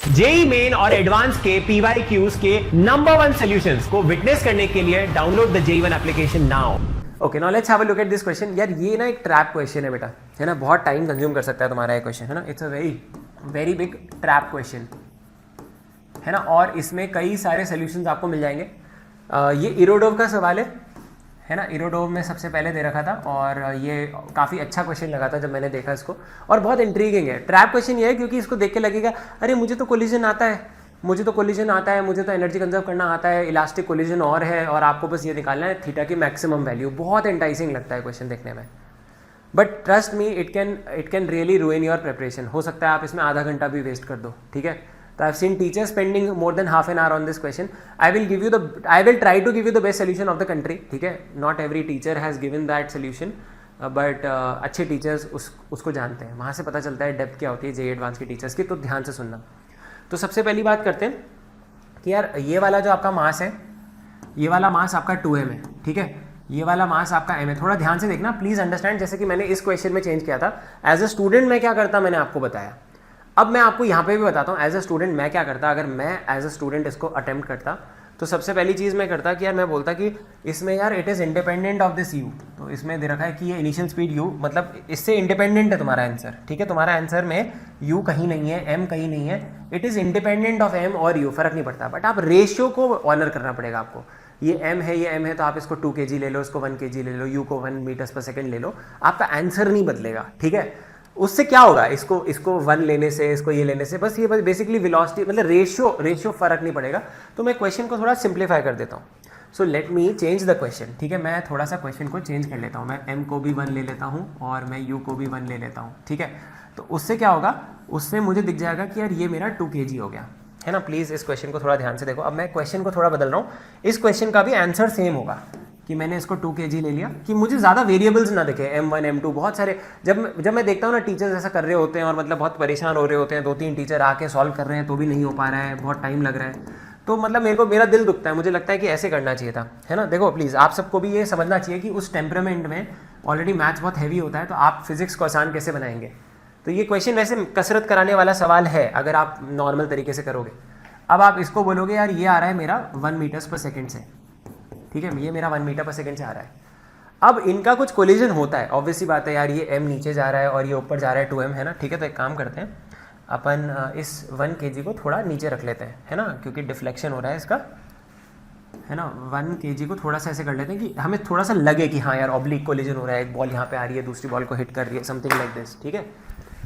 JEE main और advance के PYQs के नंबर 1 सॉल्यूशंस को विटनेस करने के लिए download the JEE1 application now. Okay, now let's have a look at this question. यार ये ना एक ट्रैप क्वेश्चन है बेटा, है ना, बहुत टाइम कंज्यूम कर सकता है तुम्हारा ये क्वेश्चन, है ना। It's a very big trap question, है ना, और इसमें कई सारे सॉल्यूशंस आपको मिल जाएंगे। ये इरोडोव का सवाल है ना। इरोडोव में सबसे पहले दे रखा था और ये काफ़ी अच्छा क्वेश्चन लगा था जब मैंने देखा इसको, और बहुत इंट्रीगिंग है। ट्रैप क्वेश्चन ये है क्योंकि इसको देख के लगेगा अरे मुझे तो कोलिजन आता है, मुझे तो एनर्जी कंजर्व करना आता है, इलास्टिक कोलिजन और है, और आपको बस ये निकालना है थीटा की मैक्सिमम वैल्यू। बहुत इंटाइसिंग लगता है क्वेश्चन देखने में, but trust me it can really रूइन your preparation. हो सकता है आप इसमें आधा घंटा भी वेस्ट कर दो, ठीक है। तो I have seen teachers spending more than half an hour on this question. I will try to give you the best solution of the country, ठीक है। Not every teacher has given that solution, but अच्छे teachers उसको जानते हैं, वहाँ से पता चलता है डेप्थ क्या होती है जेईई एडवांस के टीचर्स की। तो ध्यान से सुनना। तो सबसे पहली बात करते हैं कि यार ये वाला जो आपका मास है, ये वाला मास आपका 2m है, ठीक है। ये वाला मास आपका m है। थोड़ा ध्यान से देखना, प्लीज़ अंडरस्टैंड। जैसे कि मैंने इस क्वेश्चन में चेंज किया था, एज अ स्टूडेंट मैं क्या करता मैंने आपको बताया। अब मैं आपको यहाँ पे भी बताता हूँ एज अ स्टूडेंट मैं क्या करता। अगर मैं एज अ स्टूडेंट इसको अटेम्प्ट करता तो सबसे पहली चीज़ मैं करता कि यार मैं बोलता कि इसमें यार it is independent of this u। तो इसमें दे रखा है कि ये इनिशियल स्पीड u, मतलब इससे इंडिपेंडेंट है तुम्हारा आंसर, ठीक है। तुम्हारा आंसर में u कहीं नहीं है, m कहीं नहीं है, it is independent of m और u, फर्क नहीं पड़ता। बट आप रेशियो को ऑनर करना पड़ेगा आपको। ये m है, ये m है, तो आप इसको 2 kg ले लो, इसको 1 kg ले लो, u को 1 मीटर्स पर सेकेंड ले लो, आपका आंसर नहीं बदलेगा, ठीक है। उससे क्या होगा, इसको 1 लेने से, इसको ये लेने से, बस ये बेसिकली वेलोसिटी, मतलब रेशियो फर्क नहीं पड़ेगा। तो मैं क्वेश्चन को थोड़ा सिंप्लीफाई कर देता हूँ। So let me change the question, ठीक है। मैं थोड़ा सा क्वेश्चन को चेंज कर लेता हूँ। मैं m को भी 1 ले लेता हूँ और मैं u को भी 1 ले लेता हूँ, ठीक है। तो उससे क्या होगा, उससे मुझे दिख जाएगा कि यार ये मेरा 2 kg हो गया, है ना। प्लीज़ इस क्वेश्चन को थोड़ा ध्यान से देखो। अब मैं क्वेश्चन को थोड़ा बदल रहा हूँ। इस क्वेश्चन का भी आंसर सेम होगा कि मैंने इसको 2 kg ले लिया, कि मुझे ज़्यादा वेरिएबल्स ना दिखे, m1 m2 बहुत सारे। जब मैं देखता हूँ ना टीचर्स ऐसा कर रहे होते हैं और मतलब बहुत परेशान हो रहे होते हैं, 2-3 टीचर आके सॉल्व कर रहे हैं तो भी नहीं हो पा रहा है, बहुत टाइम लग रहा है, तो मतलब मेरा दिल दुखता है। मुझे लगता है कि ऐसे करना चाहिए था, है ना। देखो प्लीज़ आप सबको भी ये समझना चाहिए कि उस टेम्परामेंट में ऑलरेडी मैथ्स बहुत हैवी होता है, तो आप फिजिक्स को आसान कैसे बनाएंगे। तो ये क्वेश्चन वैसे कसरत कराने वाला सवाल है अगर आप नॉर्मल तरीके से करोगे। अब आप इसको बोलोगे यार ये आ रहा है मेरा 1 मीटर्स पर सेकेंड से, ठीक है, ये मेरा 1 मीटर पर सेकंड से आ रहा है। अब इनका कुछ कोलिजन होता है, ऑब्वियसली बात है यार, ये m नीचे जा रहा है और ये ऊपर जा रहा है 2m, है ना, ठीक है। तो एक काम करते हैं अपन इस 1 kg को थोड़ा नीचे रख लेते हैं, है ना, क्योंकि डिफ्लेक्शन हो रहा है इसका, है ना। 1 kg को थोड़ा सा ऐसे कर लेते हैं कि हमें थोड़ा सा लगे कि हाँ यार ऑब्लिक कोलिजन हो रहा है, एक बॉल यहाँ पे आ रही है, दूसरी बॉल को हिट कर रही है, समथिंग लाइक दिस, ठीक है।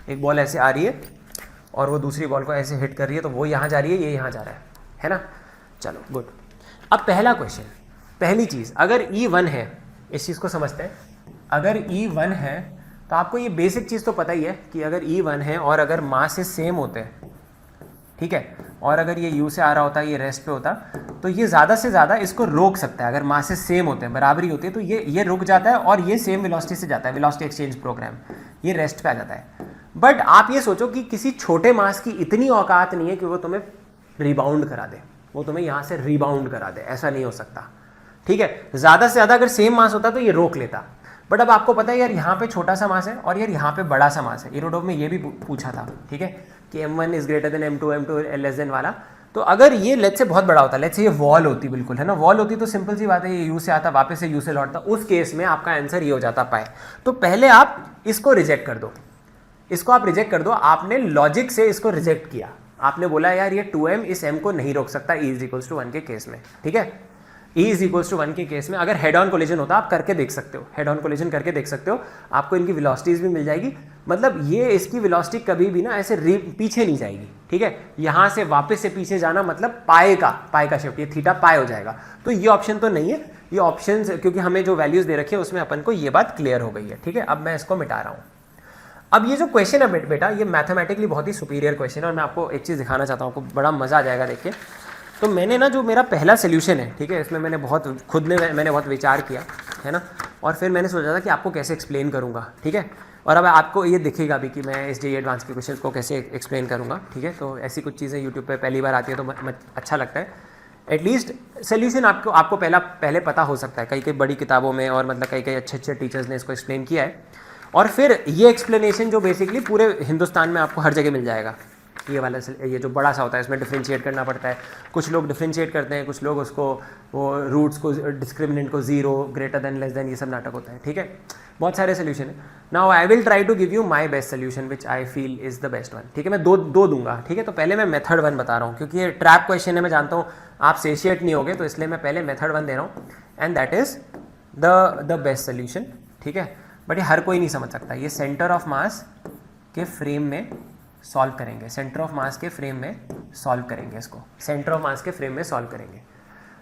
एक बॉल ऐसे आ रही है और वो दूसरी बॉल को ऐसे हिट कर रही है, तो वो यहाँ जा रही है, ये यहाँ जा रहा है ना। चलो गुड। अब पहला क्वेश्चन, पहली चीज़, अगर E1 है, इस चीज़ को समझते हैं। अगर E1 है तो आपको ये बेसिक चीज़ तो पता ही है कि अगर E1 है और अगर मास से सेम होते हैं, ठीक है, और अगर ये U से आ रहा होता, ये रेस्ट पे होता, तो ये ज़्यादा से ज़्यादा इसको रोक सकता है। अगर मास से सेम होते हैं, बराबरी होती है, तो ये रुक जाता है और ये सेम वेलोसिटी से जाता है, वेलोसिटी एक्सचेंज प्रोग्राम, ये रेस्ट पे आ जाता है। बट आप ये सोचो कि किसी छोटे मास की इतनी औकात नहीं है कि वो तुम्हें रिबाउंड करा दे, वो तुम्हें यहाँ से रिबाउंड करा दे, ऐसा नहीं हो सकता, ठीक है। ज़्यादा से ज़्यादा अगर सेम मास होता तो ये रोक लेता। बट अब आपको पता है यार यहाँ पे छोटा सा मास है और यार यहाँ पे बड़ा सा मास है। इरोडोव में ये भी पूछा था, ठीक है, कि m1 is greater than m2 less than वाला। तो अगर ये लेट्स से बहुत बड़ा होता, लेट्स से ये वॉल होती, बिल्कुल, है ना, वॉल होती, तो सिंपल सी बात है, ये u से आता वापस से u से लौटता, उस केस में आपका आंसर ये हो जाता पाए। तो पहले आप इसको रिजेक्ट कर दो, इसको आप रिजेक्ट कर दो। आपने लॉजिक से इसको रिजेक्ट किया, आपने बोला यार ये 2m इस m को नहीं रोक सकता E = 1 के केस में, ठीक है। E = 1 के केस में अगर हेड ऑन कोलिजन होता, आप करके देख सकते हो, हेड ऑन कोलिजन करके देख सकते हो, आपको इनकी वेलोसिटीज भी मिल जाएगी। मतलब ये इसकी वेलोसिटी कभी भी ना ऐसे पीछे नहीं जाएगी, ठीक है। यहाँ से वापस से पीछे जाना मतलब पाए का शिफ्ट, ये थीटा पाए हो जाएगा। तो ये ऑप्शन तो नहीं है, ये ऑप्शन, क्योंकि हमें जो वैल्यूज दे रखी है उसमें अपन को ये बात क्लियर हो गई है, ठीक है। अब मैं इसको मिटा रहा हूँ। अब ये जो क्वेश्चन है बेटा, ये मैथमेटिकली बहुत ही सुपीरियर क्वेश्चन है और मैं आपको एक चीज़ दिखाना चाहता हूँ, आपको बड़ा मज़ा आ जाएगा देख के। तो मैंने ना, जो मेरा पहला सोल्यूशन है, ठीक है, इसमें मैंने बहुत विचार किया, है ना, और फिर मैंने सोचा था कि आपको कैसे एक्सप्लेन करूँगा, ठीक है। और अब आपको ये दिखेगा भी कि मैं इस जेईई एडवांस के क्वेश्चन को कैसे एक्सप्लेन करूँगा, ठीक है। तो ऐसी कुछ चीज़ें यूट्यूब पर पहली बार आती है तो अच्छा लगता है। एटलीस्ट सोल्यूशन आपको पहले पता हो सकता है, कई बड़ी किताबों में और मतलब कई अच्छे टीचर्स ने इसको एक्सप्लेन किया है। और फिर ये एक्सप्लेनेशन जो बेसिकली पूरे हिंदुस्तान में आपको हर जगह मिल जाएगा, ये वाला ये जो बड़ा सा होता है इसमें डिफ्रेंशिएट करना पड़ता है। कुछ लोग डिफ्रेंशिएट करते हैं, कुछ लोग उसको वो रूट्स को डिस्क्रिमिनेंट को 0 ग्रेटर देन लेस देन ये सब नाटक होता है, ठीक है। बहुत सारे सोल्यूशन है। Now I will try to give you my best solution which I feel is the best one, ठीक है। मैं दो दूंगा, ठीक है। तो पहले मैं मेथड 1 बता रहा हूँ क्योंकि ये ट्रैप क्वेश्चन है, मैं जानता हूँ आप सेशिएट नहीं होगे, तो इसलिए मैं पहले मेथड 1 दे रहा हूँ and that is the best solution, ठीक है। बट ये हर कोई नहीं समझ सकता। ये सेंटर ऑफ मास के फ्रेम में सॉल्व करेंगे, सेंटर ऑफ मास के फ्रेम में सॉल्व करेंगे, इसको सेंटर ऑफ मास के फ्रेम में सॉल्व करेंगे।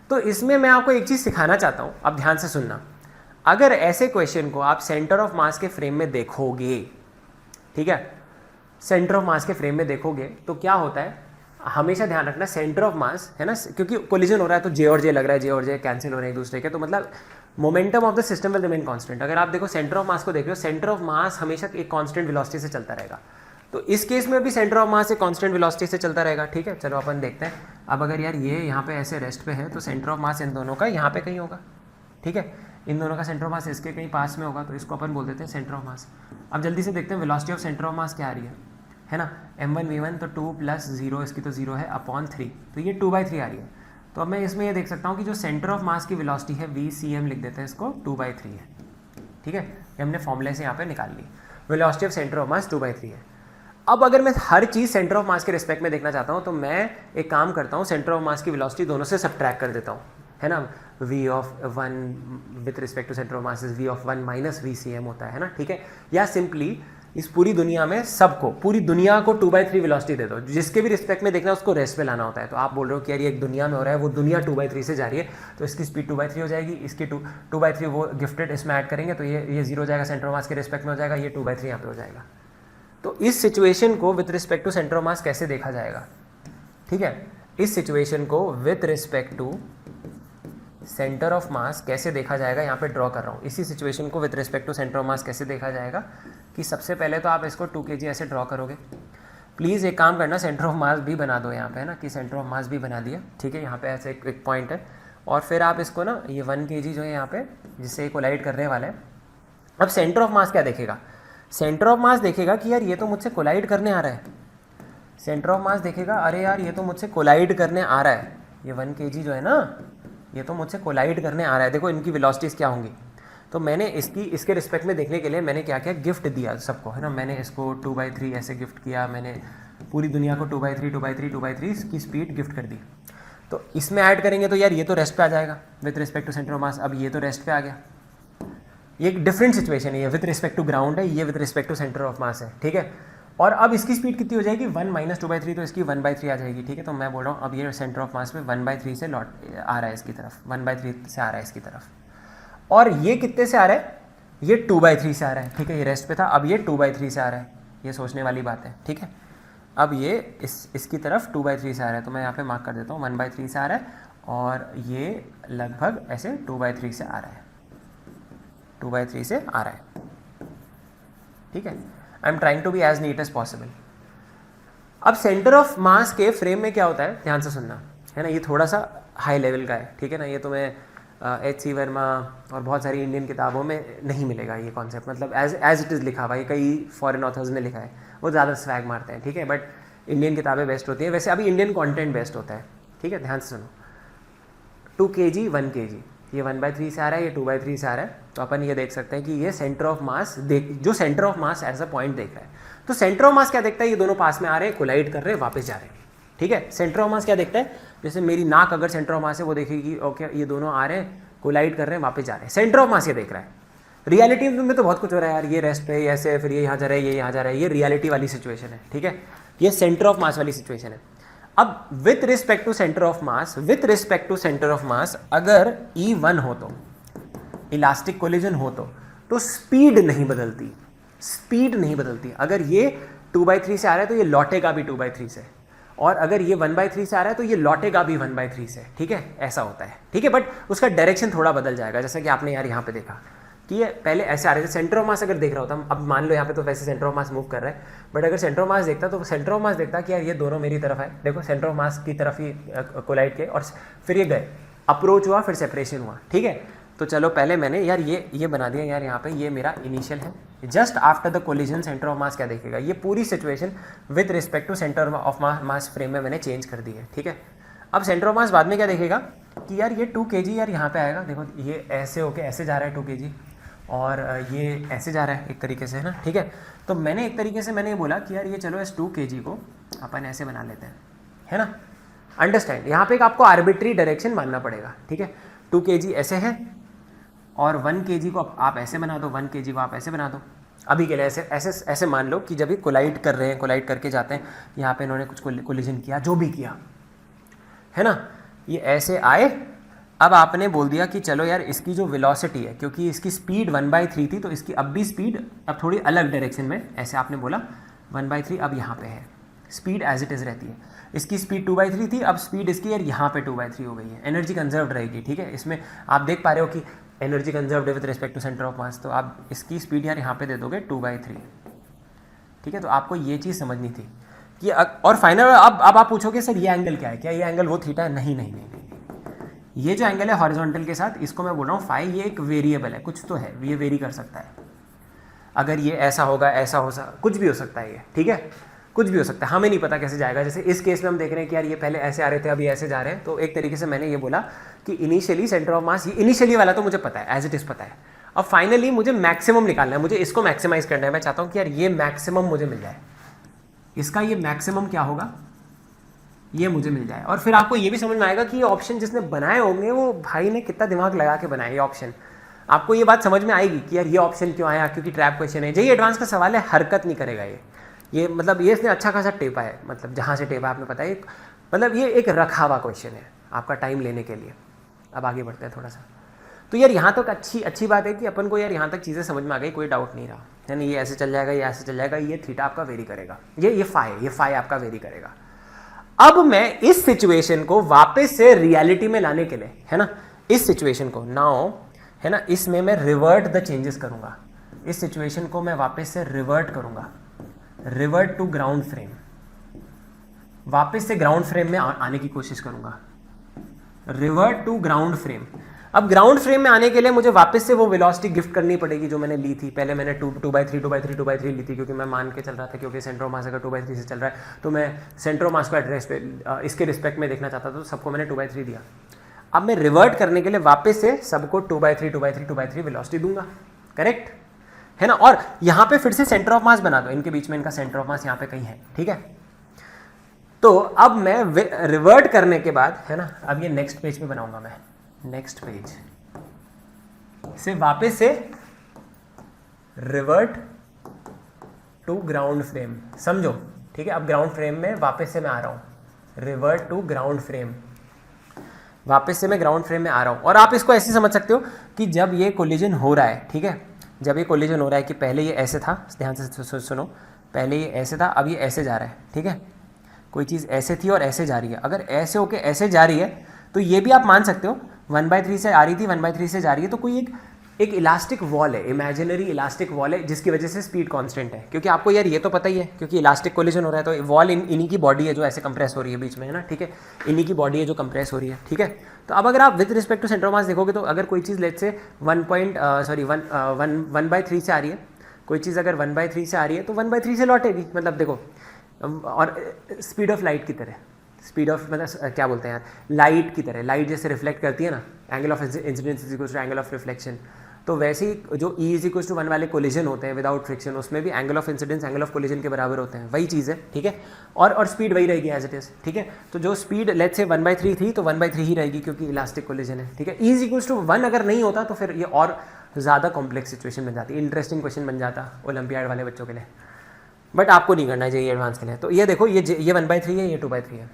तो इसमें मैं आपको एक चीज़ सिखाना चाहता हूँ, अब ध्यान से सुनना। अगर ऐसे क्वेश्चन को आप सेंटर ऑफ मास के फ्रेम में देखोगे, ठीक है, सेंटर ऑफ मास के फ्रेम में देखोगे तो क्या होता है, हमेशा ध्यान रखना सेंटर ऑफ मास है ना, क्योंकि कोलिजन हो रहा है तो जे और जे लग रहा है, जे और जे कैंसिल हो रहे हैं एक दूसरे के, तो मतलब momentum of the system will remain constant. अगर आप देखो सेंटर ऑफ मास को देख रहे हो, सेंटर ऑफ मास हमेशा एक कांस्टेंट वेलोसिटी से चलता रहेगा। तो इस केस में भी सेंटर ऑफ मास एक कांस्टेंट वेलोसिटी से चलता रहेगा, ठीक है। चलो अपन देखते हैं। अब अगर यार ये यहाँ पे ऐसे रेस्ट पे है तो सेंटर ऑफ मास इन दोनों का यहाँ पे कहीं होगा, ठीक है। इन दोनों का सेंटर ऑफ मास इसके कहीं पास में होगा, तो इसको अपन बोल देते हैं सेंटर ऑफ मास। अब जल्दी से देखते हैं velocity of centre of mass क्या आ रही है ना, m1v1 तो 2 + 0, इसकी तो 0 है अपॉन 3, तो ये 2/3 आ रही है। तो अब मैं इसमें ये देख सकता हूँ कि जो सेंटर ऑफ मास की वेलोसिटी है VCM लिख देते हैं इसको, 2/3 है, ठीक है। ये हमने फॉर्मूले से यहाँ पे निकाल ली, velocity of centre of mass 2/3 है। अब अगर मैं हर चीज़ सेंटर ऑफ मास के रिस्पेक्ट में देखना चाहता हूँ तो मैं एक काम करता हूँ, सेंटर ऑफ मास की वेलोसिटी दोनों से सबट्रैक्ट कर देता हूँ, है ना। v(1) with respect to centre of mass is v(1) - VCM होता है ना, ठीक है। या सिंपली इस पूरी दुनिया में सबको, पूरी दुनिया को 2/3 वेलोसिटी दे दो, जिसके भी रिस्पेक्ट में देखना है उसको रेस्ट पे लाना होता है। तो आप बोल रहे हो कि यार ये एक दुनिया में हो रहा है, वो दुनिया 2/3 से जा रही है, तो इसकी स्पीड 2/3 हो जाएगी, इसकी 2/3 वो गिफ्टेड इसमें ऐड करेंगे तो ये 0 हो जाएगा, सेंटर ऑफ मास के रिस्पेक्ट में हो जाएगा, ये 2/3 यहाँ पे हो जाएगा। तो इस सिचुएशन को with respect to centre of mass कैसे देखा जाएगा, ठीक है। इस सिचुएशन को with respect to centre of mass कैसे देखा जाएगा, यहाँ पे ड्रॉ कर रहा हूँ। इसी सिचुएशन को with respect to centre of mass कैसे देखा जाएगा कि सबसे पहले तो आप इसको 2 kg ऐसे ड्रॉ करोगे। प्लीज़ एक काम करना, सेंटर ऑफ मास भी बना दो यहाँ पे, है ना, कि सेंटर ऑफ मास भी बना दिया, ठीक है। यहाँ पे ऐसे एक पॉइंट है और फिर आप इसको ना ये 1 kg जो है यहाँ पे जिससे कोलाइड करने वाला है। अब सेंटर ऑफ मास क्या देखेगा, सेंटर ऑफ मास देखेगा कि यार ये तो मुझसे कोलाइड करने आ रहा है। सेंटर ऑफ मास देखेगा अरे यार ये तो मुझसे कोलाइड करने आ रहा है, ये 1 kg जो है ना ये तो मुझसे कोलाइड करने आ रहा है। देखो इनकी वेलोसिटीज़ क्या होंगी। तो मैंने इसके रिस्पेक्ट में देखने के लिए मैंने क्या किया, गिफ्ट दिया सबको, है ना। मैंने इसको 2/3 ऐसे गिफ्ट किया, मैंने पूरी दुनिया को 2/3 की स्पीड गिफ्ट कर दी। तो इसमें ऐड करेंगे तो यार ये तो रेस्ट पे आ जाएगा with respect to centre of mass. अब ये तो रेस्ट पे आ गया, ये एक डिफरेंट सिचुएशन है, ये विथ रिस्पेक्ट टू ग्राउंड है, ये with respect to centre of mass है, ठीक है। और अब इसकी स्पीड कितनी हो जाएगी, 1 - 2/3, तो इसकी 1/3 आ जाएगी, ठीक है। तो मैं बोल रहा हूँ अब ये सेंटर ऑफ मास में 1/3 से लौट आ रहा है इसकी तरफ, 1/3 से आ रहा है इसकी तरफ। और ये कितने से आ रहा है, ये 2/3 से आ रहा है, ठीक है। ये रेस्ट पे था, अब ये 2/3 से आ रहा है, ये सोचने वाली बात है, ठीक है। अब ये इसकी तरफ 2/3 से आ रहा है, तो मैं यहाँ पे मार्क कर देता हूँ 1/3 से आ रहा है, और ये लगभग ऐसे 2/3 से आ रहा है, 2/3 से आ रहा है, ठीक है। I am trying to be as neat as possible. अब सेंटर ऑफ मास के फ्रेम में क्या होता है, ध्यान से सुनना, है ना। ये थोड़ा सा हाई लेवल का है, ठीक है ना। ये तुम्हें H.C. वर्मा और बहुत सारी इंडियन किताबों में नहीं मिलेगा ये कॉन्सेप्ट, मतलब एज इट इज़ लिखा हुआ है। कई फॉरेन ऑथर्स ने लिखा है, वो ज़्यादा स्वैग मारते हैं, ठीक है। बट इंडियन किताबें बेस्ट होती हैं, वैसे अभी इंडियन कंटेंट बेस्ट होता है, ठीक है। ध्यान से सुनो, 2 kg 1 kg, ये 1/3 से आ रहा है, ये 2/3 से आ रहा है। तो अपन ये देख सकते हैं कि ये सेंटर ऑफ मास जो centre of mass as a point देख रहा है, तो सेंटर ऑफ मास क्या देखता है, ये दोनों पास में आ रहे हैं, कोलाइड कर रहे हैं, वापस जा रहे हैं, ठीक है। सेंटर ऑफ मास क्या देखता है, जैसे मेरी नाक अगर सेंटर ऑफ मास है वो देखेगी ओके ये दोनों आ रहे हैं, कोलाइड कर रहे हैं, वापस जा रहे हैं। सेंटर ऑफ मास ये देख रहा है। रियलिटी में तो बहुत कुछ हो रहा है यार, ये रेस्ट पे ऐसे, फिर ये यहाँ जा रहा है, ये यहाँ जा रहा है, ये रियलिटी वाली सिचुएशन है, ठीक है। ये सेंटर ऑफ मास वाली सिचुएशन है। अब with respect to centre of mass, with respect to centre of mass अगर E1 हो तो, इलास्टिक कोलिजन हो तो स्पीड नहीं बदलती, स्पीड नहीं बदलती। अगर ये 2/3 से आ रहा है तो ये लौटेगा भी 2/3 से, और अगर ये 1/3 से आ रहा है तो ये लौटेगा भी 1/3 से, ठीक है। ऐसा होता है, ठीक है। बट उसका डायरेक्शन थोड़ा बदल जाएगा, जैसा कि आपने यार यहाँ पे देखा कि ये पहले ऐसे आ रहे थे। सेंटर ऑफ मास अगर देख रहा होता, अब मान लो यहाँ पे तो वैसे सेंटर ऑफ मास मूव कर रहा है, बट अगर सेंटर ऑफ मास देखता तो सेंटर ऑफ मास देखता कि यार ये दोनों मेरी तरफ है, देखो सेंटर ऑफ मास की तरफ ही कोलाइड के, और फिर ये गए, अप्रोच हुआ, फिर सेपरेशन हुआ, ठीक है। तो चलो पहले मैंने यार ये बना दिया यार, यहाँ पे ये मेरा इनिशियल है, just after the collision centre of mass क्या देखेगा, ये पूरी situation with respect to centre of mass frame में मैंने चेंज कर दी है, ठीक है। अब सेंटर ऑफ मास बाद में क्या देखेगा कि यार ये 2 kg यार यहाँ पे आएगा, देखो ये ऐसे होके ऐसे जा रहा है 2 kg, और ये ऐसे जा रहा है एक तरीके से, है ना, ठीक है। तो मैंने एक तरीके से मैंने ये बोला कि यार ये चलो इस 2 kg को अपन ऐसे बना लेते हैं, है ना, अंडरस्टैंड। यहाँ पे एक आपको आर्बिट्री डायरेक्शन मानना पड़ेगा, ठीक है। 2 kg ऐसे है और 1 kg को आप ऐसे बना दो, 1 kg को आप ऐसे बना दो। अभी के लिए ऐसे ऐसे ऐसे मान लो कि जब ये कोलाइड कर रहे हैं, कोलाइड करके जाते हैं, यहाँ पे इन्होंने कुछ कोलिजन किया, जो भी किया, है ना, ये ऐसे आए। अब आपने बोल दिया कि चलो यार इसकी जो वेलोसिटी है, क्योंकि इसकी स्पीड 1/3 थी, तो इसकी अब भी स्पीड अब थोड़ी अलग डायरेक्शन में, ऐसे आपने बोला 1/3 अब यहाँ पे है, स्पीड एज इट इज़ रहती है। इसकी स्पीड 2/3 थी, अब स्पीड इसकी यार यहाँ पे 2/3 हो गई है, एनर्जी कंजर्व रहेगी, ठीक है। इसमें आप देख पा रहे हो कि energy conserved with respect to centre of mass, तो आप इसकी स्पीड यार यहाँ पे दे दोगे 2/3, ठीक है। तो आपको ये चीज़ समझनी थी कि और फाइनल अब आप पूछोगे सर ये एंगल क्या है, क्या ये एंगल वो थीटा है? नहीं नहीं नहीं नहीं, ये जो एंगल है हॉरिजॉन्टल के साथ, इसको मैं बोल रहा हूँ फाई, ये एक वेरिएबल है, कुछ तो है, ये वेरी कर सकता है। अगर ये ऐसा होगा, ऐसा हो सकता, कुछ भी हो सकता है ये, ठीक है, कुछ भी हो सकता है, हमें नहीं पता कैसे जाएगा। जैसे इस केस में हम देख रहे हैं कि यार ये पहले ऐसे आ रहे थे, अभी ऐसे जा रहे हैं, तो एक तरीके से मैंने ये बोला कि इनिशियली सेंटर ऑफ मास, ये इनिशियली वाला तो मुझे पता है, एज इट इज़ पता है। अब फाइनली मुझे मैक्सिमम निकालना है, मुझे इसको मैक्सिमाइज करना है। मैं चाहता हूँ कि यार ये मैक्सिमम मुझे मिल जाए, इसका ये मैक्सिमम क्या होगा, ये मुझे मिल जाए। और फिर आपको ये भी समझ में आएगा कि ये ऑप्शन जिसने बनाए होंगे वो भाई ने कितना दिमाग लगा के बनाया ये ऑप्शन। आपको ये बात समझ में आएगी कि यार ये ऑप्शन क्यों आया, क्योंकि ट्रैप क्वेश्चन है। जेईई एडवांस का सवाल है, हरकत नहीं करेगा ये मतलब ये इसने अच्छा खासा टेपा है, मतलब जहाँ से टेपा आपने पता है, मतलब ये एक रखा हुआ क्वेश्चन है आपका टाइम लेने के लिए। अब आगे बढ़ते हैं थोड़ा सा। तो यार यहाँ तक अच्छी बात है कि अपन को यार यहाँ तक चीज़ें समझ में आ गई, कोई डाउट नहीं रहा, है ना। ये ऐसे चल जाएगा, ये ऐसे चल जाएगा, ये थीटा आपका वेरी करेगा, ये फाई आपका वेरी करेगा। अब मैं इस सिचुएशन को वापस से रियलिटी में लाने के लिए, है ना, इस सिचुएशन को नाउ, है ना, इसमें मैं रिवर्ट द चेंजेस करूंगा। इस सिचुएशन को मैं वापस से रिवर्ट करूंगा, रिवर्ट टू ग्राउंड फ्रेम, वापस से ग्राउंड फ्रेम में आने की कोशिश करूंगा, रिवर्ट टू ग्राउंड फ्रेम। अब ग्राउंड फ्रेम में आने के लिए मुझे वापस से वो वेलोसिटी गिफ्ट करनी पड़ेगी जो मैंने ली थी पहले। मैंने 2/3 ली थी, क्योंकि मैं मान के चल रहा था क्योंकि सेंटर ऑफ मास अगर 2/3 से चल रहा है तो मैं सेंटर ऑफ मास को एड्रेस पे इसके रिस्पेक्ट में देखना चाहता था, तो सबको मैंने 2/3 दिया। अब मैं रिवर्ट करने के लिए वापस से सबको 2/3 वेलोसिटी दूंगा, करेक्ट है ना। और यहाँ पे फिर से सेंटर ऑफ मास बना दो, इनके बीच में इनका सेंटर ऑफ मास यहाँ पे कहीं है, ठीक है। तो अब मैं रिवर्ट करने के बाद, है ना, अब ये नेक्स्ट पेज पे बनाऊंगा मैं, नेक्स्ट पेज से वापस से रिवर्ट टू ग्राउंड फ्रेम, समझो, ठीक है। अब ग्राउंड फ्रेम में वापस से मैं आ रहा हूं, रिवर्ट टू ग्राउंड फ्रेम, वापस से मैं ग्राउंड फ्रेम में आ रहा हूं। और आप इसको ऐसे समझ सकते हो कि जब ये कोलिजन हो रहा है, ठीक है, जब ये कोलिजन हो रहा है कि पहले ये ऐसे था, ध्यान से सुनो, पहले ये ऐसे था, अब ये ऐसे जा रहा है, ठीक है। कोई चीज़ ऐसे थी और ऐसे जा रही है, अगर ऐसे होके ऐसे जा रही है तो ये भी आप मान सकते हो 1/3 से आ रही थी, 1/3 से जा रही है, तो कोई एक इलास्टिक वॉल है, इमेजिनरी इलास्टिक वॉल है, जिसकी वजह से स्पीड कांस्टेंट है। क्योंकि आपको यार ये तो पता ही है, क्योंकि इलास्टिक कोलिजन हो रहा है तो वॉल इन्हीं की बॉडी है जो ऐसे कंप्रेस हो रही है बीच में, है ना, ठीक है, इन्हीं की बॉडी है जो कंप्रेस हो रही है, ठीक है। तो अब अगर आप with respect to centre of mass देखोगे तो अगर कोई चीज़ लेट से 1/3 से आ रही है, कोई चीज़ अगर 1/3 से आ रही है तो 1/3 से लौटेगी, मतलब देखो, और स्पीड ऑफ लाइट की तरह, स्पीड ऑफ मतलब क्या बोलते हैं यार, लाइट की तरह, लाइट जैसे रिफ्लेक्ट करती है ना, angle of incidence is equals to angle of reflection, तो वैसे ही जो E इज इक्वल्स टू 1 वाले कोलिजन होते हैं विदाउट फ्रिक्शन, उसमें भी angle of incidence angle of collision के बराबर होते हैं, वही चीज़ है, ठीक है। और स्पीड वही रहेगी एज इट इज, ठीक है। तो जो स्पीड लेट्स से 1/3 थी तो 1/3 ही रहेगी क्योंकि इलास्टिक कोलिजन है, ठीक है। E इज इक्वल्स टू 1 अगर नहीं होता तो फिर ये और ज़्यादा कॉम्प्लेक्स सिचुएशन बन जाती, इंटरेस्टिंग क्वेश्चन बन जाता ओलंपियाड वाले बच्चों के लिए, बट आपको नहीं करना चाहिए एडवांस के लिए। तो ये देखो, ये 1/3 है, ये 2/3 है।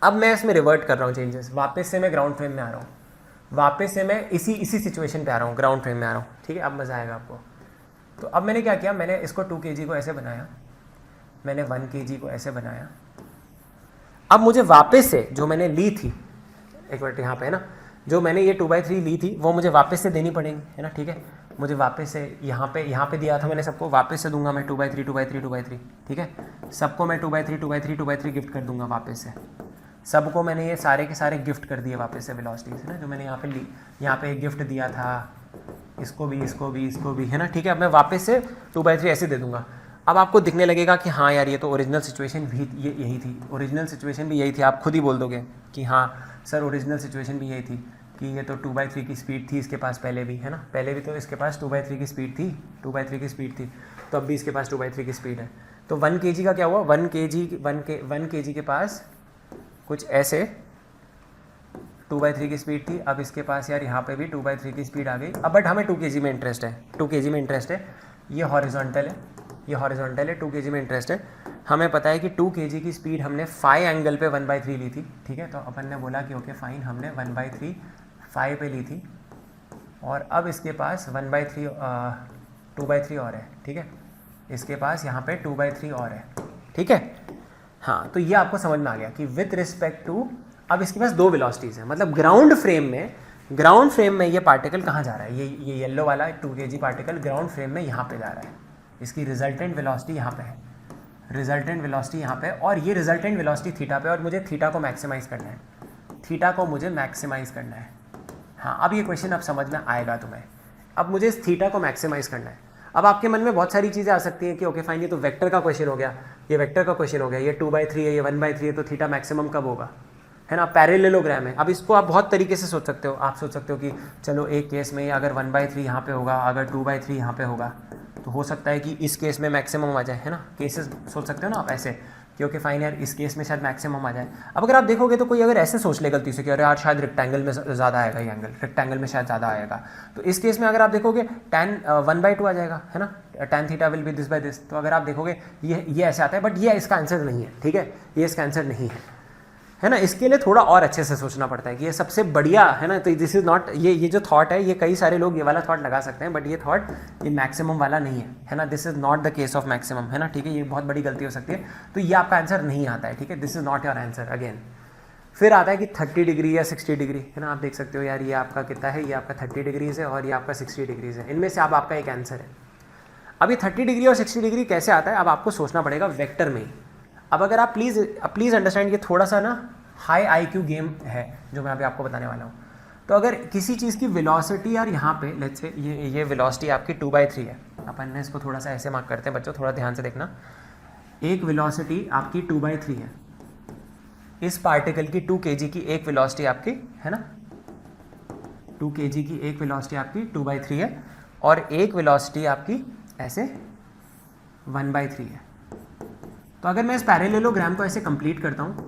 अब मैं इसमें रिवर्ट कर रहा हूँ चेंजेस, वापस से मैं ग्राउंड फ्रेम में आ रहा हूँ, वापस से मैं इसी सिचुएशन पे आ रहा हूँ, ग्राउंड फ्रेम में आ रहा हूँ, ठीक है। अब मज़ा आएगा आपको। तो अब मैंने क्या किया, मैंने इसको 2 kg को ऐसे बनाया, मैंने 1 kg को ऐसे बनाया। अब मुझे वापस से जो मैंने ली थी, एक मिनट यहाँ पे है ना, जो मैंने ये 2/3 ली थी वो मुझे वापस से देनी पड़ेगी, है ना, ठीक है। मुझे वापस से यहाँ पे दिया था मैंने, सबको वापस से दूंगा मैं 2/3, ठीक है। सबको मैं 2/3 गिफ्ट कर दूंगा वापस से, सबको मैंने ये सारे के सारे गिफ्ट कर दिए वापस से वेलोसिटीज, है ना, जो मैंने यहाँ पे ली, यहाँ पे एक गिफ्ट दिया था, इसको भी, इसको भी, इसको भी, है ना, ठीक है। अब मैं वापस से 2/3 ऐसे दे दूंगा। अब आपको दिखने लगेगा कि हाँ यार ये तो ओरिजिनल सिचुएशन भी ये यही थी, ओरिजिनल सिचुएशन भी यही थी। आप खुद ही बोल दोगे कि हाँ सर ओरिजिनल सिचुएशन भी यही थी कि ये तो 2/3 की स्पीड थी इसके पास पहले भी, है ना, पहले भी तो इसके पास 2/3 की स्पीड थी, 2/3 की स्पीड थी, तो अब भी इसके पास 2/3 की स्पीड है। तो 1 kg का क्या हुआ, 1 kg के पास कुछ ऐसे 2/3 की स्पीड थी। अब इसके पास यार यहाँ पे भी 2/3 की स्पीड आ गई। अब बट हमें 2 kg में इंटरेस्ट है, 2 kg में इंटरेस्ट है। ये हॉरिजॉन्टल है, ये हॉरिजॉन्टल है, 2 kg में इंटरेस्ट है। हमें पता है कि 2 kg की स्पीड हमने फाई एंगल पे 1/3 ली थी, ठीक है। तो अपन ने बोला कि ओके फाइन, हमने 1/3 फाई पे ली थी और अब इसके पास 1/3 2/3 और है, ठीक है। इसके पास यहाँ पे 2/3 और है, ठीक है। हाँ, तो ये आपको समझ में आ गया कि विथ रिस्पेक्ट टू, अब इसके पास 2 वेलोसिटीज़ हैं, मतलब ग्राउंड फ्रेम में ये पार्टिकल कहाँ जा रहा है, ये येलो वाला 2 kg पार्टिकल ग्राउंड फ्रेम में यहाँ पे जा रहा है। इसकी रिजल्टेंट वेलोसिटी यहाँ पे है, रिजल्टेंट वेलोसिटी यहाँ पे, और ये रिजल्टेंट वेलोसिटी थीटा पे, और मुझे थीटा को मैक्सिमाइज करना है, थीटा को मुझे मैक्सिमाइज करना है। हाँ, अब ये क्वेश्चन अब समझ में आएगा तुम्हें। अब मुझे इस थीटा को मैक्सिमाइज करना है। अब आपके मन में बहुत सारी चीज़ें आ सकती हैं कि ओके फाइन, ये तो वेक्टर का क्वेश्चन हो गया, ये वेक्टर का क्वेश्चन हो गया, ये 2/3 है, ये 1/3 है, तो थीटा मैक्सिमम कब होगा, है ना, पैरेललोग्राम है। अब इसको आप बहुत तरीके से सोच सकते हो। आप सोच सकते हो कि चलो एक केस में अगर 1/3 यहाँ पे होगा, अगर 2/3 यहाँ पे होगा, तो हो सकता है कि इस केस में मैक्सिमम आ जाए, है ना। केसेस सोच सकते हो ना आप ऐसे कि ओके फाइन यार इस केस में शायद मैक्सिमम आ जाए। अब अगर आप देखोगे तो कोई अगर ऐसे सोच ले गलती से कि अरे यार शायद रेक्टेंगल में ज़्यादा आएगा, ये एंगल रेक्टेंगल में शायद ज़्यादा आएगा, तो इस केस में अगर आप देखोगे tan 1/2 आ जाएगा, है ना, tan theta will be this by this. तो अगर आप देखोगे ये ऐसे आता है, बट ये इसका आंसर नहीं है, ठीक है, ये इसका आंसर नहीं है ना। इसके लिए थोड़ा और अच्छे से सोचना पड़ता है कि ये सबसे बढ़िया, है ना। तो दिस इज नॉट, ये जो थॉट है, ये कई सारे लोग ये वाला थॉट लगा सकते हैं, बट ये थॉट ये मैक्सिमम वाला नहीं है ना। This is not the case of maximum, है ना, ठीक है। ये बहुत बड़ी गलती हो सकती है, तो ये आपका आंसर नहीं आता है, ठीक है। This is not your answer again. फिर आता है कि 30 डिग्री या 60 डिग्री, है ना। आप देख सकते हो यार ये आपका कितना है, ये आपका 30 डिग्रीज है और ये आपका 60 डिग्रीज है। इनमें से अब आपका एक आंसर है। अब ये 30 डिग्री और 60 डिग्री कैसे आता है, अब आपको सोचना पड़ेगा वेक्टर में। अब अगर आप प्लीज़ अंडरस्टैंड, ये थोड़ा सा ना हाई IQ गेम है जो मैं अभी आपको बताने वाला हूँ। तो अगर किसी चीज़ की वेलोसिटी यार यहाँ पे लेट्स से ये वेलोसिटी आपकी 2/3 है, अपन ने इसको थोड़ा सा ऐसे मार्क करते हैं बच्चों, थोड़ा ध्यान से देखना। एक वेलोसिटी आपकी 2/3 है, इस पार्टिकल की 2 kg की एक वेलोसिटी आपकी, है ना, 2 kg की एक वेलोसिटी आपकी 2/3 है, और एक वेलोसिटी आपकी ऐसे 1/3 है। तो अगर मैं इस पैरेललोग्राम को ऐसे कंप्लीट करता हूँ,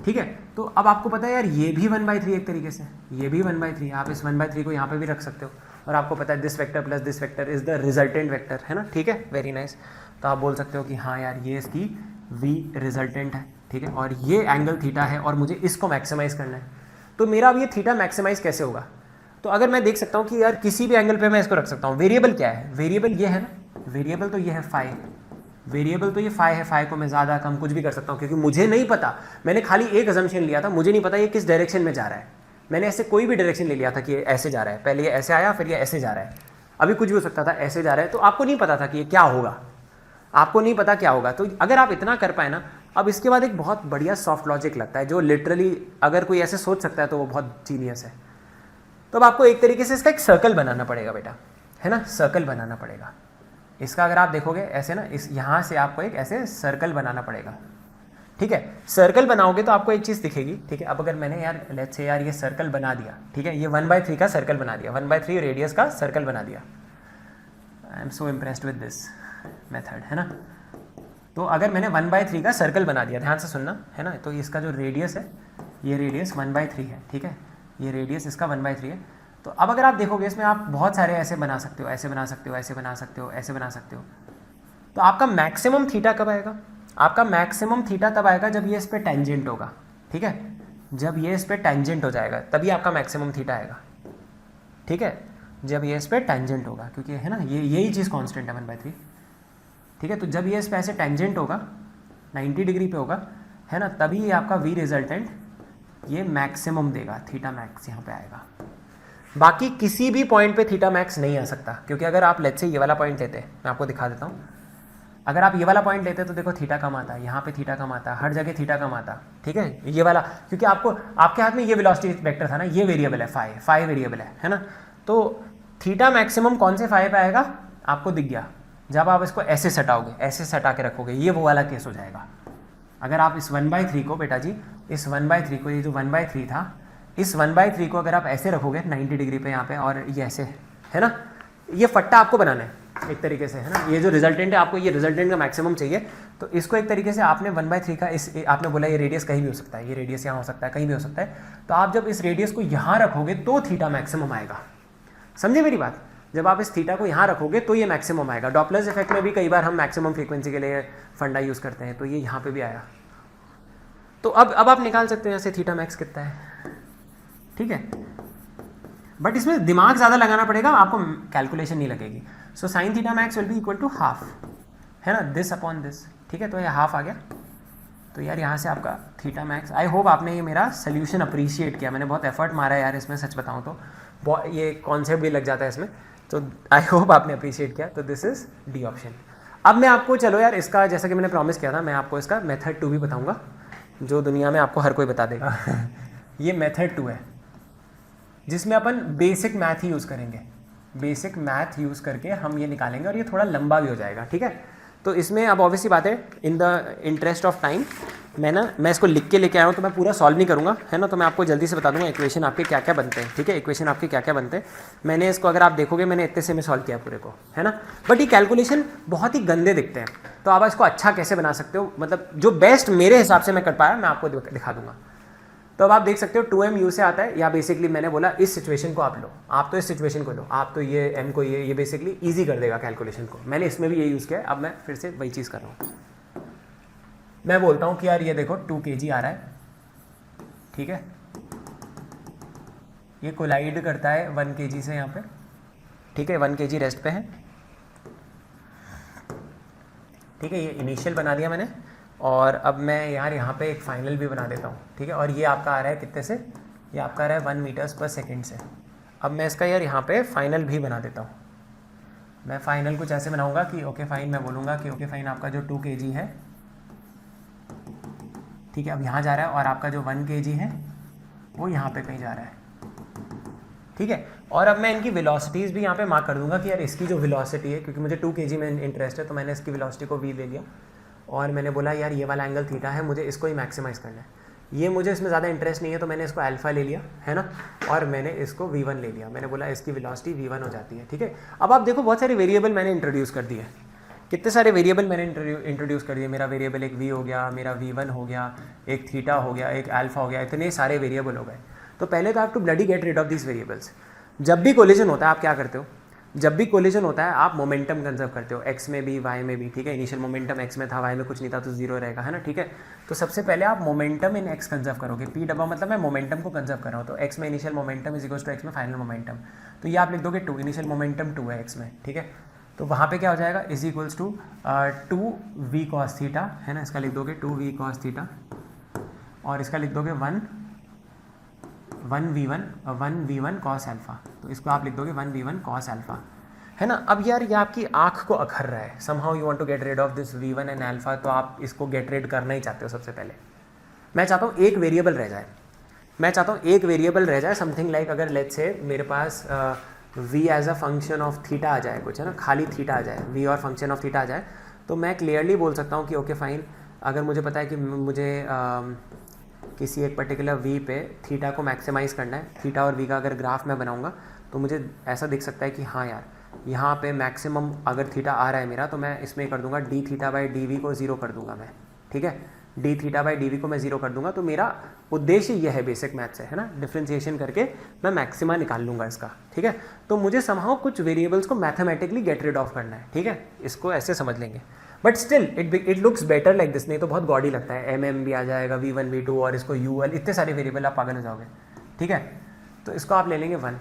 ठीक है, तो अब आपको पता है यार ये भी 1/3 एक तरीके से, ये भी 1/3, आप इस 1/3 को यहाँ पे भी रख सकते हो, और आपको पता है this vector plus this vector is the resultant vector, है ना, ठीक है, वेरी नाइस। तो आप बोल सकते हो कि हाँ यार ये इसकी V रिजल्टेंट है, ठीक है, और ये एंगल थीटा है और मुझे इसको मैक्सिमाइज करना है। तो मेरा अब ये थीटा मैक्सिमाइज कैसे होगा, तो अगर मैं देख सकता हूँ कि यार किसी भी एंगल पे मैं इसको रख सकता हूँ। वेरिएबल क्या है, वेरिएबल ये है ना, वेरिएबल तो ये है फाई, वेरिएबल तो ये फाई है, फाई को मैं ज़्यादा कम कुछ भी कर सकता हूँ, क्योंकि मुझे नहीं पता, मैंने खाली एक अजम्पशन लिया था, मुझे नहीं पता ये किस डायरेक्शन में जा रहा है। मैंने ऐसे कोई भी डायरेक्शन ले लिया था कि ये ऐसे जा रहा है, पहले ये ऐसे आया फिर ये ऐसे जा रहा है, अभी कुछ भी हो सकता था, ऐसे जा रहा है, तो आपको नहीं पता था कि ये क्या होगा, आपको नहीं पता क्या होगा। तो अगर आप इतना कर पाए ना, अब इसके बाद एक बहुत बढ़िया सॉफ्ट लॉजिक लगता है जो लिटरली अगर कोई ऐसे सोच सकता है तो वो बहुत जीनियस है। तो अब आपको एक तरीके से इसका एक सर्कल बनाना पड़ेगा बेटा, है ना, सर्कल बनाना पड़ेगा इसका। अगर आप देखोगे ऐसे ना, इस यहाँ से आपको एक ऐसे सर्कल बनाना पड़ेगा, ठीक है। सर्कल बनाओगे तो आपको एक चीज़ दिखेगी, ठीक है। अब अगर मैंने यार लेट्स से यार ये सर्कल बना दिया, ठीक है, ये 1/3 का सर्कल बना दिया, 1/3 रेडियस का सर्कल बना दिया। I am so impressed with this method, है ना। तो अगर मैंने 1/3 का सर्कल बना दिया, ध्यान से सुनना, है ना, तो इसका जो रेडियस है, ये रेडियस 1/3 है, ठीक है, ये रेडियस इसका 1/3 है। तो अब अगर आप देखोगे इसमें आप बहुत सारे ऐसे बना सकते हो, ऐसे बना सकते हो, ऐसे बना सकते हो, ऐसे बना सकते हो। तो आपका मैक्सिमम थीटा कब आएगा, आपका मैक्सिमम थीटा तब आएगा जब ये इस पे टेंजेंट होगा, ठीक है, जब ये इस पे टेंजेंट हो जाएगा तभी आपका मैक्सिमम थीटा आएगा, ठीक है, जब ये इस पे टेंजेंट होगा, क्योंकि है ना ये यही चीज़ कांस्टेंट है 1/3, ठीक है। तो जब ये इस पे ऐसे टेंजेंट होगा 90 डिग्री पे होगा, है ना, तभी ये आपका V रिजल्टेंट ये मैक्सिमम देगा, थीटा मैक्स यहाँ पे आएगा। बाकी किसी भी पॉइंट पे थीटा मैक्स नहीं आ सकता, क्योंकि अगर आप लेट्स से ये वाला पॉइंट लेते हैं, मैं आपको दिखा देता हूँ, अगर आप ये वाला पॉइंट लेते हैं तो देखो थीटा कम आता है, यहाँ पे थीटा कम आता है, हर जगह थीटा कम आता, ठीक है, ये वाला, क्योंकि आपको आपके हाथ में ये वेलोसिटी वेक्टर था ना, ये वेरिएबल है, फाई वेरिएबल है ना, तो थीटा मैक्सिमम कौन से फाई पे आएगा आपको दिख गया, जब आप इसको ऐसे सटाओगे, ऐसे सटा के रखोगे, ये वो वाला केस हो जाएगा। अगर आप इस 1/3 को बेटा जी, इस 1/3 को, ये जो 1/3 था, इस 1/3 को अगर आप ऐसे रखोगे 90 डिग्री पे यहाँ पे, और ये ऐसे है ना, ये फट्टा आपको बनाना है एक तरीके से, है ना। ये जो रिजल्टेंट है आपको, ये रिजल्टेंट का मैक्सिमम चाहिए, तो इसको एक तरीके से आपने 1/3 का इस, आपने बोला ये रेडियस कहीं भी हो सकता है, ये रेडियस यहाँ हो सकता है, कहीं भी हो सकता है, तो आप जब इस रेडियस को यहाँ रखोगे तो थीटा मैक्सिमम आएगा। समझे मेरी बात? जब आप इस थीटा को यहाँ रखोगे तो ये मैक्सिमम आएगा। डॉपलर्स इफेक्ट में भी कई बार हम मैक्सिमम फ्रीक्वेंसी के लिए फंडा यूज़ करते हैं, तो ये यहाँ पे भी आया। तो अब आप निकाल सकते हैं यहाँ से थीटा मैक्स कितना है, ठीक है। बट इसमें दिमाग ज़्यादा लगाना पड़ेगा, आपको कैलकुलेशन नहीं लगेगी। So sine theta max will be equal to half, है ना, दिस अपॉन दिस, ठीक है। तो ये हाफ आ गया, तो यार यहाँ से आपका थीटा मैक्स। आई होप आपने ये मेरा सोल्यूशन अप्रिशिएट किया, मैंने बहुत एफर्ट मारा है यार इसमें, सच बताऊँ तो ये कॉन्सेप्ट भी लग जाता है इसमें, तो आई होप आपने अप्रिशिएट किया। तो दिस इज डी ऑप्शन। अब मैं आपको, चलो यार, इसका जैसा कि मैंने प्रॉमिस किया था, मैं आपको इसका मेथड 2 भी बताऊंगा, जो दुनिया में आपको हर कोई बता देगा। ये मेथड 2 है जिसमें अपन बेसिक मैथ ही यूज़ करेंगे, बेसिक मैथ यूज़ करके हम ये निकालेंगे, और ये थोड़ा लंबा भी हो जाएगा, ठीक है। तो इसमें अब ऑब्वियसली बात है, in the interest of time मैं इसको लिख के लेके आया हूँ, तो मैं पूरा सॉल्व नहीं करूँगा, है ना। तो मैं आपको जल्दी से बता दूंगा इक्वेशन आपके क्या क्या बनते हैं, ठीक है। इक्वेशन आपके क्या क्या बनते हैं, मैंने इसको, अगर आप देखोगे, मैंने इतने से में सॉल्व किया पूरे को, है ना। बट ये कैलकुलेशन बहुत ही गंदे दिखते हैं, तो आप इसको अच्छा कैसे बना सकते हो, मतलब जो बेस्ट मेरे हिसाब से मैं कर पाया, मैं आपको दिखा दूंगा। तो अब आप देख सकते हो 2m u से आता है, या बेसिकली मैंने बोला इस सिचुएशन को आप लो, आप तो इस सिचुएशन को लो, आप तो ये m को ये बेसिकली इजी कर देगा कैलकुलेशन को। मैंने इसमें भी ये यूज़ किया है, अब मैं फिर से वही चीज़ कर रहा हूँ। मैं बोलता हूँ कि यार ये देखो 2 kg आ रहा है, ठीक है। ये कोलाइड करता है 1 kg से यहाँ पे, ठीक है, 1 kg रेस्ट पे है, ठीक है। ये इनिशियल बना दिया मैंने, और अब मैं यार यहाँ पे एक फाइनल भी बना देता हूँ, ठीक है। और ये आपका आ रहा है कितने से, ये आपका आ रहा है 1 मीटर्स पर सेकेंड से। अब मैं इसका यार यहाँ पे फाइनल भी बना देता हूँ। मैं फाइनल कुछ ऐसे बनाऊँगा कि ओके फाइन, मैं बोलूँगा कि ओके फाइन आपका जो 2 kg है, ठीक है, अब यहाँ जा रहा है, और आपका जो 1 kg है वो यहाँ पे कहीं जा रहा है, ठीक है। और अब मैं इनकी वेलोसिटीज़ भी यहाँ पे मार्क कर दूंगा कि यार इसकी जो वेलोसिटी है, क्योंकि मुझे 2 kg में इंटरेस्ट है, तो मैंने इसकी वेलोसिटी को v ले लिया, और मैंने बोला यार ये वाला एंगल थीटा है, मुझे इसको ही मैक्सिमाइज़ करना है। ये मुझे इसमें ज़्यादा इंटरेस्ट नहीं है, तो मैंने इसको अल्फा ले लिया, है ना, और मैंने इसको v1 ले लिया। मैंने बोला इसकी वेलोसिटी v1 हो जाती है, ठीक है। अब आप देखो बहुत सारे वेरिएबल मैंने इंट्रोड्यूस कर दिए, कितने सारे वेरिएबल मैंने इंट्रोड्यूस कर दिए। मेरा वेरिएबल एक v हो गया, मेरा v1 हो गया, एक थीटा हो गया, एक अल्फा हो गया, इतने सारे वेरिएबल हो गए। तो पहले तो आप to bloody get rid of this variables. जब भी कोलिजन होता है आप क्या करते हो, जब भी कोलिजन होता है आप मोमेंटम कंजर्व करते हो, x में भी y में भी, ठीक है। इनिशियल मोमेंटम x में था, y में कुछ नहीं था, तो 0 रहेगा, है ना, ठीक है। तो सबसे पहले आप मोमेंटम इन x कंजर्व करोगे, p डब्बा मतलब मैं मोमेंटम को कंजर्व कर रहा हूँ, तो x में initial momentum is equals to x में फाइनल मोमेंटम, तो ये आप लिख दोगे 2, इनिशियल मोमेंटम 2 है x में, ठीक है। तो वहाँ पे क्या हो जाएगा, is equals to 2v cos theta, है ना, इसका लिख दोगे 2v cos थीटा, और इसका लिख दोगे 1v1 cos अल्फा, तो इसको आप लिख दोगे 1v1 cos अल्फा, है ना। अब यार ये आपकी आँख को अखर रहा है, somehow you want to get rid of this v1 and alpha, तो आप इसको गेट रेड करना ही चाहते हो। सबसे पहले मैं चाहता हूँ एक वेरिएबल रह जाए, मैं चाहता हूँ एक वेरिएबल रह जाए, समथिंग लाइक अगर लेट्स से मेरे पास v as a function of theta आ जाए कुछ, है ना, खाली थीटा आ जाए, v और फंक्शन ऑफ थीटा आ जाए, तो मैं क्लियरली बोल सकता हूँ कि ओके फाइन, अगर मुझे पता है कि मुझे किसी एक पर्टिकुलर v पे थीटा को मैक्सिमाइज़ करना है, थीटा और v का अगर ग्राफ मैं बनाऊँगा तो मुझे ऐसा दिख सकता है कि हाँ यार यहाँ पे मैक्सिमम अगर थीटा आ रहा है मेरा, तो मैं इसमें कर दूंगा d theta by d v को 0 कर दूंगा मैं, ठीक है। D theta by d v को मैं 0 कर दूंगा, तो मेरा उद्देश्य यह है बेसिक मैथ से, है ना, डिफ्रेंशिएशन करके मैं मैक्सिमा निकाल लूँगा इसका, ठीक है। तो मुझे समहाउ कुछ वेरिएबल्स को मैथमेटिकली गेट रिड ऑफ करना है, ठीक है, इसको ऐसे समझ लेंगे। But still it looks better like this, नहीं तो बहुत गॉडी लगता है, एम भी आ जाएगा, v1 v2 और इसको ul, इतने सारे वेरिएबल, आप पागल हो जाओगे, ठीक है। तो इसको आप ले लेंगे 1,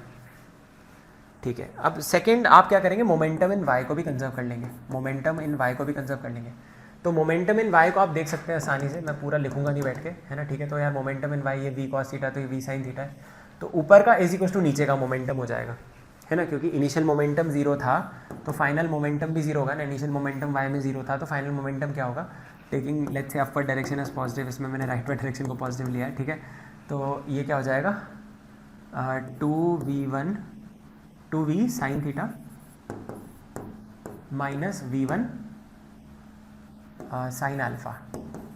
ठीक है। अब सेकंड आप क्या करेंगे, मोमेंटम इन y को भी कंजर्व कर लेंगे, मोमेंटम इन y को भी कंजर्व कर लेंगे। तो मोमेंटम इन y को आप देख सकते हैं आसानी से, मैं पूरा लिखूंगा नहीं बैठ के, है ना, ठीक है। तो यार मोमेंटम इन y ये v cos थीटा, तो ये v sin थीटा है, तो ऊपर का इज इक्वल्स टू नीचे का मोमेंटम हो जाएगा, है ना, क्योंकि इनिशियल मोमेंटम 0 था तो फाइनल मोमेंटम भी 0 होगा ना। इनिशियल मोमेंटम y में 0 था तो फाइनल मोमेंटम क्या होगा, taking let's say upward direction as positive, इसमें मैंने राइटवर्ड डायरेक्शन को पॉजिटिव लिया है, ठीक है। तो ये क्या हो जाएगा 2v1 2v sine theta minus v1 sine alpha.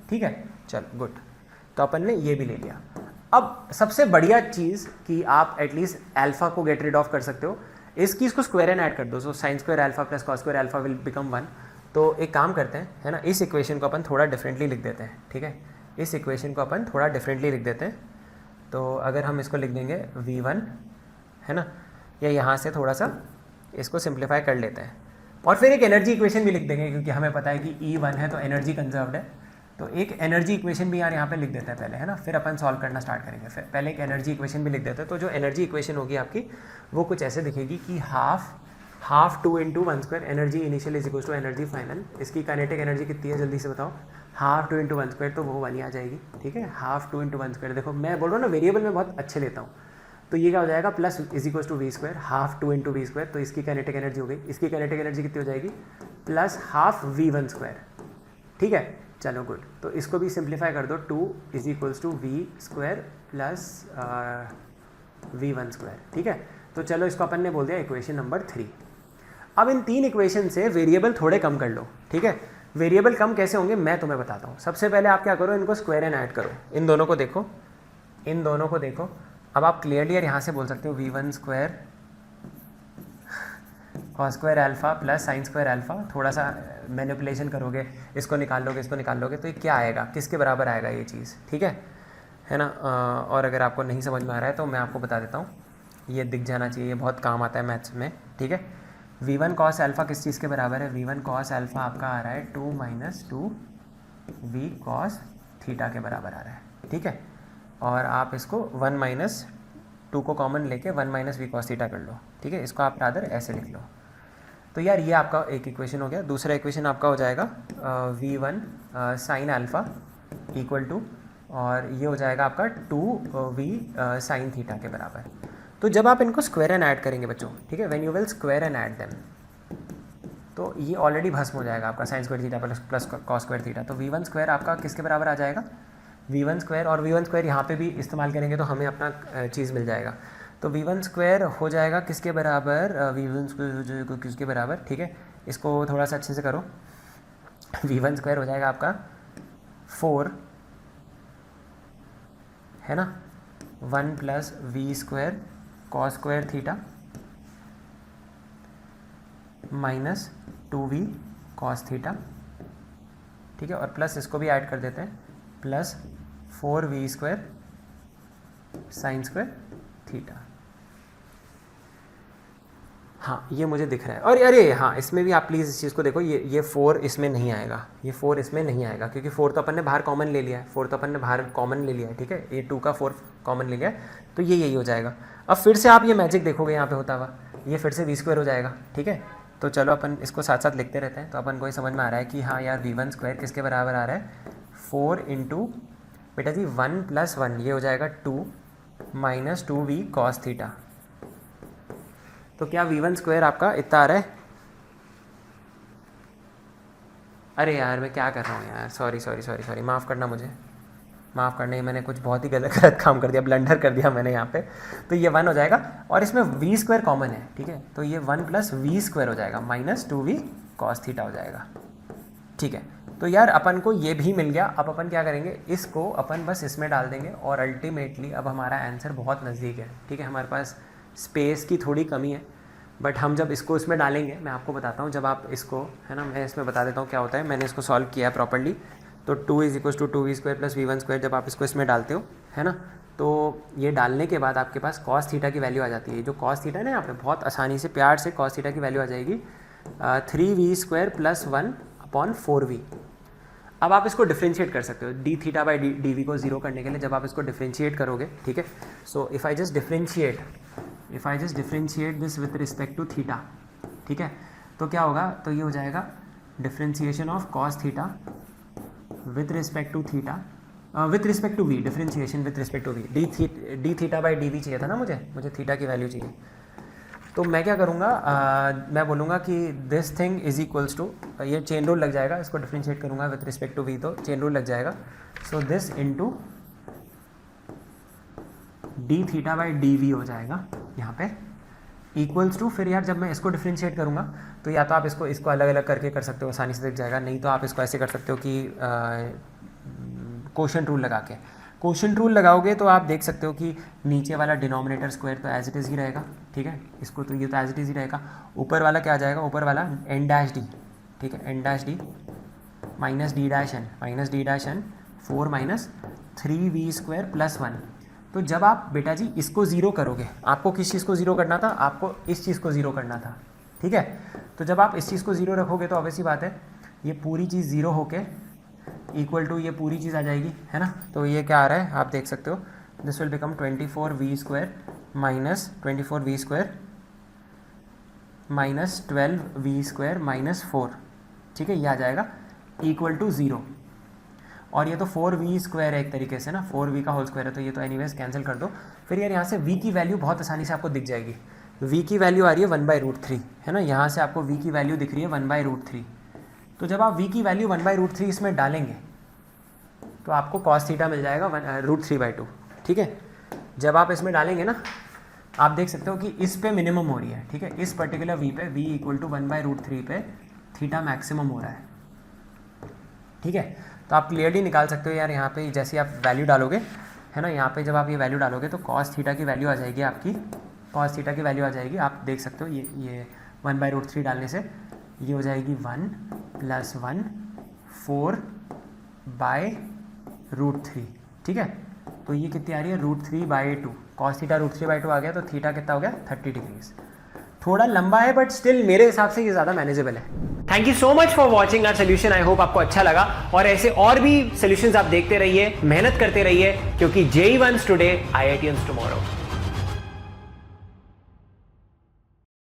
ठीक है, चलो गुड। तो अपन ने ये भी ले लिया। अब सबसे बढ़िया चीज़ कि आप एटलीस्ट अल्फा को गेट रीड ऑफ कर सकते हो, इसको स्क्वायर एंड ऐड कर दो। So sine square alpha plus cos square alpha will become 1। तो एक काम करते हैं, है ना, इस इक्वेशन को अपन थोड़ा डिफरेंटली लिख देते हैं। ठीक है, इस इक्वेशन को अपन थोड़ा डिफरेंटली लिख देते हैं। तो अगर हम इसको लिख देंगे v1, है ना, या यहाँ से थोड़ा सा इसको सिंप्लीफाई कर लेते हैं और फिर एक एनर्जी इक्वेशन भी लिख देंगे, क्योंकि हमें पता है कि E1 है तो एनर्जी कंजर्व्ड है। तो एक एनर्जी इक्वेशन भी यार यहाँ पे लिख देते हैं पहले, है ना, फिर अपन सॉल्व करना स्टार्ट करेंगे। फिर पहले एक एनर्जी इक्वेशन भी लिख देते हैं। तो जो एनर्जी इक्वेशन होगी आपकी वो कुछ ऐसे दिखेगी कि half 2 × 1 square energy initial is equal to energy final. इसकी काइनेटिक एनर्जी कितनी है जल्दी से बताओ? हाफ 2 × 1 स्क्वायर, तो वो वाली आ जाएगी। ठीक है, हाफ 2 × 1 स्क्वायर। देखो मैं बोल रहा हूँ ना, वेरिएबल में बहुत अच्छे लेता हूँ। तो ये क्या हो जाएगा, plus is equal to v square, half 2 × v square. तो इसकी काइनेटिक एनर्जी हो गई, इसकी काइनेटिक एनर्जी कितनी हो जाएगी, प्लस हाफ v1 स्क्वायर। ठीक है, चलो गुड। तो इसको भी सिंप्लीफाई कर दो, 2 is equals to v square plus v1 square. ठीक है, तो चलो इसको अपन ने बोल दिया इक्वेशन नंबर 3। अब इन 3 इक्वेशन से वेरिएबल थोड़े कम कर लो। ठीक है, वेरिएबल कम कैसे होंगे मैं तुम्हें बताता हूँ। सबसे पहले आप क्या करो, इनको स्क्वायर एंड ऐड करो। इन दोनों को देखो, इन दोनों को देखो। अब आप क्लियरली यहाँ से बोल सकते हो v1 square cos square alpha plus sine square alpha. थोड़ा सा मैनिपुलेशन करोगे, इसको निकाल लोगे, इसको निकाल लोगे, तो ये क्या आएगा, किसके बराबर आएगा ये चीज़। ठीक है ना। और अगर आपको नहीं समझ में आ रहा है तो मैं आपको बता देता हूँ, ये दिख जाना चाहिए, ये बहुत काम आता है मैथ्स में। ठीक है, v1 कॉस अल्फा किस चीज़ के बराबर है, v1 कॉस अल्फा आपका आ रहा है 2 - 2v कॉस थीटा के बराबर आ रहा है। ठीक है, और आप इसको 1 - 2 को कॉमन लेके 1 - v कॉस थीटा कर लो। ठीक है, इसको आप रादर ऐसे लिख लो। तो यार ये आपका एक इक्वेशन हो गया। दूसरा इक्वेशन आपका हो जाएगा v1 sine alpha equal to, और ये हो जाएगा आपका 2v साइन थीटा के बराबर। तो जब आप इनको स्क्वायर एंड ऐड करेंगे बच्चों, ठीक है, when you will square and add them, तो ये ऑलरेडी भस्म हो जाएगा आपका sine square theta plus cos square theta. तो v1 स्क्वायर आपका किसके बराबर आ जाएगा, v1 स्क्वायर, और v1 स्क्वायर यहाँ पे भी इस्तेमाल करेंगे तो हमें अपना चीज़ मिल जाएगा। तो v1 स्क्वायर हो जाएगा किसके बराबर, v1 स्क्वायर हो जाएगा किसके बराबर। ठीक है, इसको थोड़ा सा अच्छे से करो। v1 स्क्वायर हो जाएगा आपका 4, है ना, 1 + v square cos square theta minus 2v cos theta. ठीक है, और प्लस इसको भी ऐड कर देते हैं, plus 4v square sine square theta. हाँ, ये मुझे दिख रहा है। और अरे हाँ, इसमें भी आप प्लीज़ इस चीज़ को देखो, ये 4 इसमें नहीं आएगा, ये 4 इसमें नहीं आएगा, क्योंकि 4 तो अपन ने बाहर कॉमन ले लिया है, 4 तो अपन ने बाहर कॉमन ले लिया है। ठीक है, ये 2 का 4 कॉमन ले लिया है, तो ये यही हो जाएगा। अब फिर से आप ये मैजिक देखोगे यहाँ पे होता हुआ, ये फिर से v स्क्वायर हो जाएगा। ठीक है, तो चलो अपन इसको साथ साथ लिखते रहते हैं। तो अपन को ये समझ में आ रहा है कि हाँ यार, v1 स्क्वायर किसके बराबर आ रहा है, 4 × बेटा जी 1 + 1, ये हो जाएगा 2 - 2v कॉस थीटा। तो क्या v1 स्क्वायर आपका इतना आ रहा है? अरे यार मैं क्या कर रहा हूँ यार, सॉरी, माफ़ करना, मुझे माफ़ करना, मैंने कुछ बहुत ही गलत काम कर दिया, ब्लंडर कर दिया मैंने यहाँ पे। तो ये 1 हो जाएगा, और इसमें v स्क्वायर कॉमन है। ठीक है, तो ये 1 + v स्क्वायर हो जाएगा माइनस 2v कॉस थीटा हो जाएगा। ठीक है, तो यार अपन को ये भी मिल गया। अब अपन क्या करेंगे, इसको अपन बस इसमें डाल देंगे, और अल्टीमेटली अब हमारा आंसर बहुत नज़दीक है। ठीक है, हमारे पास स्पेस की थोड़ी कमी है, बट हम जब इसको इसमें डालेंगे, मैं आपको बताता हूँ, जब आप इसको, है ना, मैं इसमें बता देता हूँ क्या होता है। मैंने इसको सॉल्व किया प्रॉपर्ली। तो 2 = 2v square plus v1 square, जब आप इसको इसमें डालते हो, है ना, तो ये डालने के बाद आपके पास कॉस थीटा की वैल्यू आ जाती है। जो कॉस थीटा है ना, यहाँ पे बहुत आसानी से प्यार से कॉस थीटा की वैल्यू आ जाएगी 3v स्क्वायर प्लस 1/4v। अब आप इसको डिफ्रेंशिएट कर सकते हो d θ/d dv को 0 करने के लिए। जब आप इसको डिफ्रेंशिएट करोगे, ठीक है, so if I just differentiate this with respect to theta, ठीक है, तो क्या होगा, तो ये हो जाएगा differentiation of cos theta with respect to theta with respect to v, differentiation with respect to v, d θ/dv चाहिए था ना, मुझे थीटा की वैल्यू चाहिए। तो मैं क्या करूँगा, मैं बोलूँगा कि this thing is equals to, ये चेन रूल लग जाएगा, इसको डिफ्रेंशिएट करूँगा विथ रिस्पेक्ट टू v, तो चेन रूल लग जाएगा। So this into d θ/dv हो जाएगा यहाँ पे, इक्वल्स टू, फिर यार जब मैं इसको डिफ्रेंशिएट करूँगा तो या तो आप इसको अलग अलग करके कर सकते हो, आसानी से दिख जाएगा, नहीं तो आप इसको ऐसे कर सकते हो कि कोशेंट रूल लगा के। कोशेंट रूल लगाओगे तो आप देख सकते हो कि नीचे वाला डिनोमिनेटर स्क्वायर तो एज इट इज़ ही रहेगा, ठीक है, इसको तो ये तो एज इट इज़ ही रहेगा। ऊपर वाला क्या आ जाएगा, ऊपर वाला एन डैश डी, ठीक है, n dash d minus d dash n 4 minus 3v² plus 1। तो जब आप बेटा जी इसको ज़ीरो करोगे, आपको किस चीज़ को ज़ीरो करना था, आपको इस चीज़ को ज़ीरो करना था, ठीक है। तो जब आप इस चीज़ को ज़ीरो रखोगे तो ऑब्वियसली बात है ये पूरी चीज़ ज़ीरो होके इक्वल टू ये पूरी चीज़ आ जाएगी, है ना। तो ये क्या आ रहा है आप देख सकते हो, this will become 24v² minus 24v² minus 12v² minus 4, ठीक है, ये आ जाएगा इक्वल टू 0। और ये तो 4v² है एक तरीके से ना, 4v का होल स्क्वायर है, तो ये तो एनीवेज कैंसिल कर दो। फिर यार यहाँ से v की वैल्यू बहुत आसानी से आपको दिख जाएगी। v की वैल्यू आ रही है 1/√3, है ना, यहाँ से आपको v की वैल्यू दिख रही है 1/√3। तो जब आप v की वैल्यू 1/√3 इसमें डालेंगे तो आपको cos थीटा मिल जाएगा √3/2, ठीक है। जब आप इसमें डालेंगे ना, आप देख सकते हो कि इस पे मिनिमम हो रही है, ठीक है, इस पर्टिकुलर v पे v इक्वल टू 1/√3 पे थीटा मैक्सिमम हो रहा है, ठीक है। तो आप क्लियरली निकाल सकते हो यार, यहाँ पे जैसे आप वैल्यू डालोगे, है ना, यहाँ पे जब आप ये वैल्यू डालोगे तो cos थीटा की वैल्यू आ जाएगी आपकी, cos थीटा की वैल्यू आ जाएगी, आप देख सकते हो ये 1/√3 डालने से ये हो जाएगी 1 + 1 4/√3, ठीक है। तो ये कितनी आ रही है, √3/2, cos थीटा √3/2 आ गया, तो थीटा कितना हो गया 30 डिग्रीज। थोड़ा लंबा है बट स्टिल मेरे हिसाब से ये ज़्यादा मैनेजेबल है। Thank you so much for watching our solution. I hope आपको अच्छा लगा, और ऐसे और भी सोल्यूशंस आप देखते रहिए, मेहनत करते रहिए, क्योंकि JEE Ones today, IITians tomorrow.